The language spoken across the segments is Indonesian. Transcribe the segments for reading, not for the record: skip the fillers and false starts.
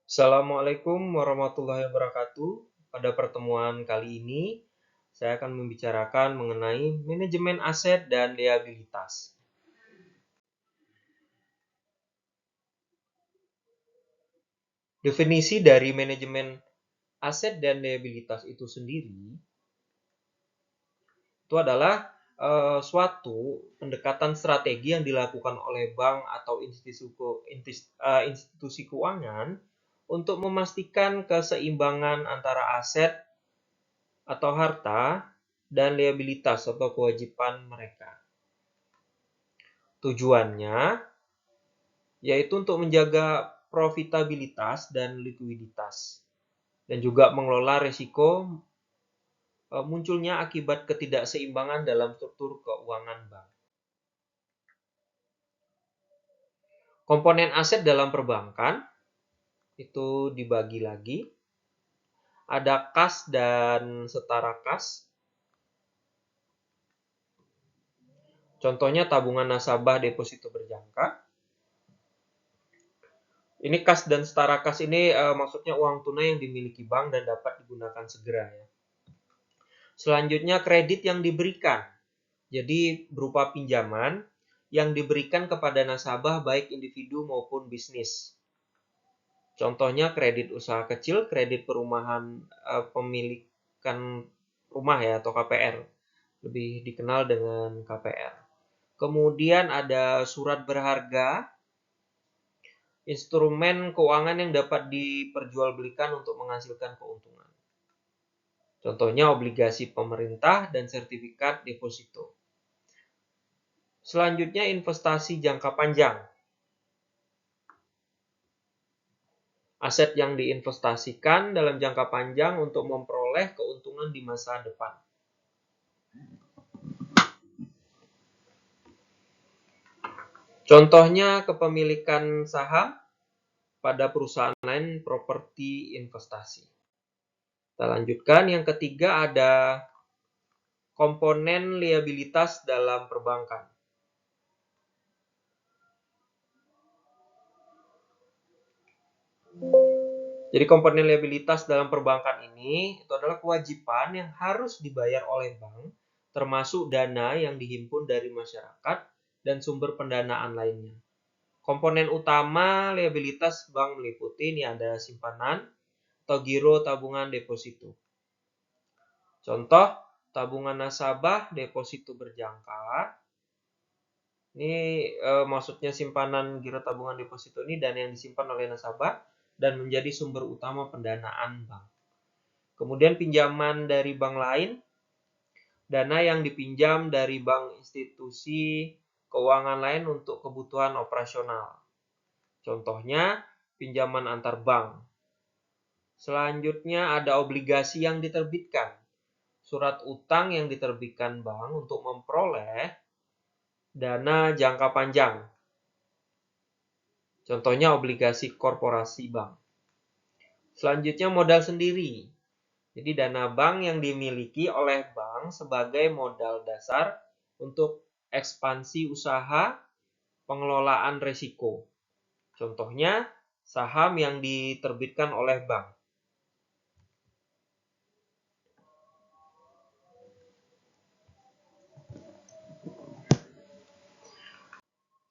Assalamualaikum warahmatullahi wabarakatuh. Pada pertemuan kali ini, saya akan membicarakan mengenai manajemen aset dan liabilitas. Definisi dari manajemen aset dan liabilitas itu sendiri, itu adalah suatu pendekatan strategi yang dilakukan oleh bank atau institusi keuangan untuk memastikan keseimbangan antara aset atau harta dan liabilitas atau kewajiban mereka. Tujuannya yaitu untuk menjaga profitabilitas dan likuiditas dan juga mengelola risiko munculnya akibat ketidakseimbangan dalam struktur keuangan bank. Komponen aset dalam perbankan itu dibagi lagi. Ada kas dan setara kas. Contohnya tabungan nasabah deposito berjangka. Ini kas dan setara kas ini maksudnya uang tunai yang dimiliki bank dan dapat digunakan segera ya. Selanjutnya kredit yang diberikan. Jadi berupa pinjaman yang diberikan kepada nasabah baik individu maupun bisnis. Contohnya kredit usaha kecil, kredit perumahan pemilikan rumah ya atau KPR. Lebih dikenal dengan KPR. Kemudian ada surat berharga, instrumen keuangan yang dapat diperjualbelikan untuk menghasilkan keuntungan. Contohnya obligasi pemerintah dan sertifikat deposito. Selanjutnya investasi jangka panjang. Aset yang diinvestasikan dalam jangka panjang untuk memperoleh keuntungan di masa depan. Contohnya kepemilikan saham pada perusahaan lain properti investasi. Kita lanjutkan, yang ketiga ada komponen liabilitas dalam perbankan. Jadi komponen liabilitas dalam perbankan ini itu adalah kewajiban yang harus dibayar oleh bank, termasuk dana yang dihimpun dari masyarakat dan sumber pendanaan lainnya. Komponen utama liabilitas bank meliputi ini ada simpanan atau giro tabungan deposito. Contoh tabungan nasabah deposito berjangka. Ini maksudnya simpanan giro tabungan deposito ini dana yang disimpan oleh nasabah dan menjadi sumber utama pendanaan bank. Kemudian pinjaman dari bank lain, dana yang dipinjam dari bank institusi keuangan lain untuk kebutuhan operasional. Contohnya pinjaman antar bank. Selanjutnya ada obligasi yang diterbitkan. Surat utang yang diterbitkan bank untuk memperoleh dana jangka panjang. Contohnya obligasi korporasi bank. Selanjutnya modal sendiri. Jadi dana bank yang dimiliki oleh bank sebagai modal dasar untuk ekspansi usaha, pengelolaan risiko. Contohnya saham yang diterbitkan oleh bank.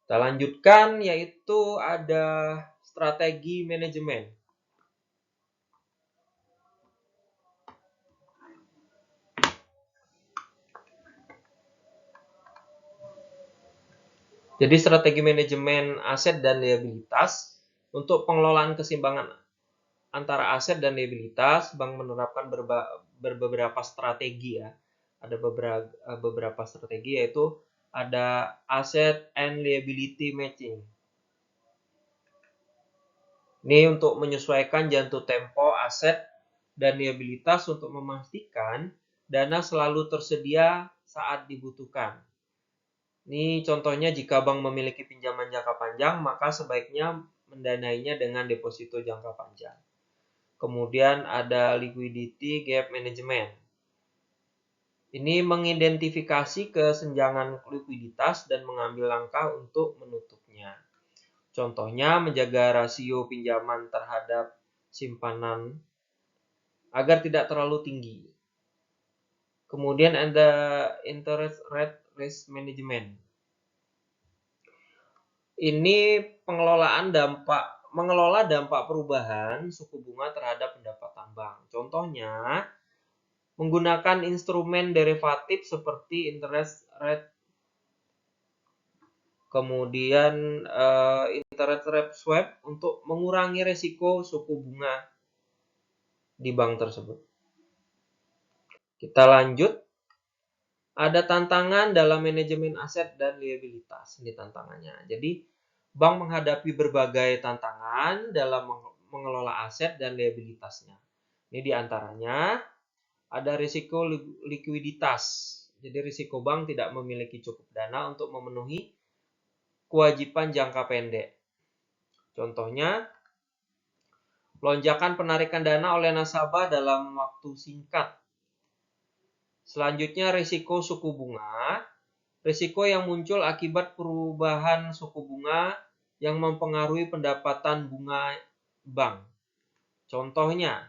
Kita lanjutkan yaitu ada strategi manajemen. Jadi strategi manajemen aset dan liabilitas untuk pengelolaan keseimbangan antara aset dan liabilitas, bank menerapkan beberapa strategi ya. Ada beberapa strategi yaitu ada asset and liability matching. Ini untuk menyesuaikan jatuh tempo aset dan liabilitas untuk memastikan dana selalu tersedia saat dibutuhkan. Ini contohnya jika bank memiliki pinjaman jangka panjang, maka sebaiknya mendanainya dengan deposito jangka panjang. Kemudian ada liquidity gap management. Ini mengidentifikasi kesenjangan likuiditas dan mengambil langkah untuk menutupnya. Contohnya menjaga rasio pinjaman terhadap simpanan agar tidak terlalu tinggi. Kemudian ada interest rate risk management. Ini mengelola dampak perubahan suku bunga terhadap pendapatan bank. Contohnya, menggunakan instrumen derivatif seperti interest rate, kemudian interest rate swap untuk mengurangi risiko suku bunga di bank tersebut. Kita lanjut. Ada tantangan dalam manajemen aset dan liabilitas. Ini tantangannya. Jadi, bank menghadapi berbagai tantangan dalam mengelola aset dan liabilitasnya. Ini diantaranya ada risiko likuiditas. Jadi, risiko bank tidak memiliki cukup dana untuk memenuhi kewajiban jangka pendek. Contohnya, lonjakan penarikan dana oleh nasabah dalam waktu singkat. Selanjutnya, risiko suku bunga. Risiko yang muncul akibat perubahan suku bunga yang mempengaruhi pendapatan bunga bank. Contohnya,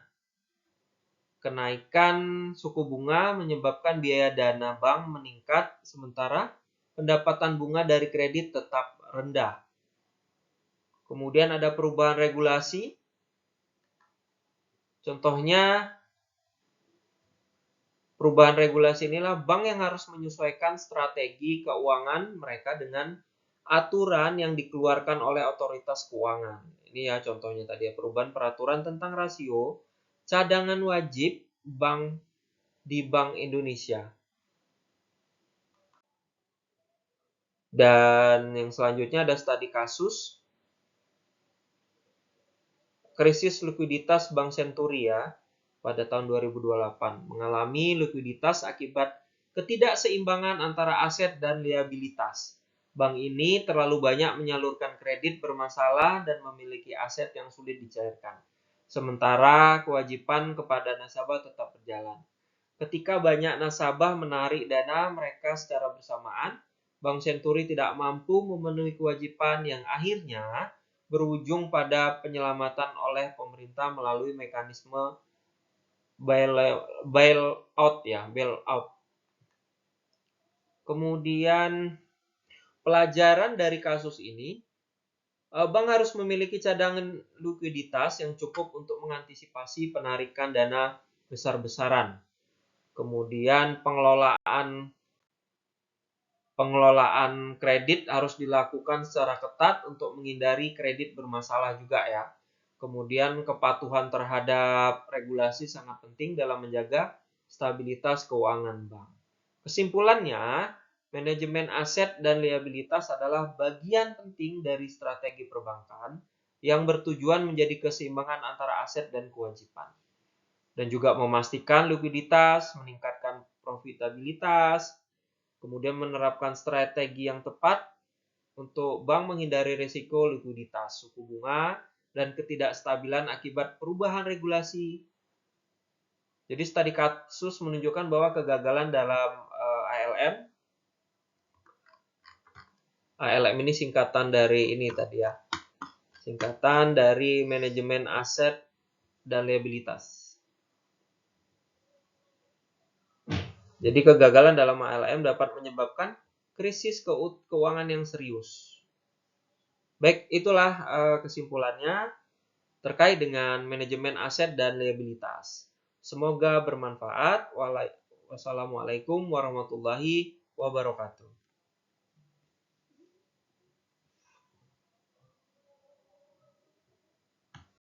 kenaikan suku bunga menyebabkan biaya dana bank meningkat, sementara pendapatan bunga dari kredit tetap rendah. Kemudian ada perubahan regulasi. Contohnya, perubahan regulasi inilah bank yang harus menyesuaikan strategi keuangan mereka dengan aturan yang dikeluarkan oleh otoritas keuangan. Ini ya contohnya tadi ya, perubahan peraturan tentang rasio cadangan wajib bank di Bank Indonesia. Dan yang selanjutnya ada studi kasus krisis likuiditas Bank Centuria pada tahun 2028 mengalami likuiditas akibat ketidakseimbangan antara aset dan liabilitas. Bank ini terlalu banyak menyalurkan kredit bermasalah dan memiliki aset yang sulit dicairkan. Sementara kewajiban kepada nasabah tetap berjalan. Ketika banyak nasabah menarik dana mereka secara bersamaan, Bank Senturi tidak mampu memenuhi kewajiban yang akhirnya berujung pada penyelamatan oleh pemerintah melalui mekanisme bailout. Kemudian pelajaran dari kasus ini, bank harus memiliki cadangan likuiditas yang cukup untuk mengantisipasi penarikan dana besar-besaran. Kemudian pengelolaan kredit harus dilakukan secara ketat untuk menghindari kredit bermasalah juga ya. Kemudian kepatuhan terhadap regulasi sangat penting dalam menjaga stabilitas keuangan bank. Kesimpulannya, manajemen aset dan liabilitas adalah bagian penting dari strategi perbankan yang bertujuan menjadi keseimbangan antara aset dan kewajiban. Dan juga memastikan likuiditas, meningkatkan profitabilitas, kemudian menerapkan strategi yang tepat untuk bank menghindari risiko likuiditas, suku bunga, dan ketidakstabilan akibat perubahan regulasi. Jadi studi kasus menunjukkan bahwa kegagalan dalam ALM ini singkatan dari ini tadi ya. Singkatan dari manajemen aset dan liabilitas. Jadi kegagalan dalam ALM dapat menyebabkan krisis keuangan yang serius. Baik, itulah kesimpulannya terkait dengan manajemen aset dan liabilitas. Semoga bermanfaat. Wassalamualaikum warahmatullahi wabarakatuh.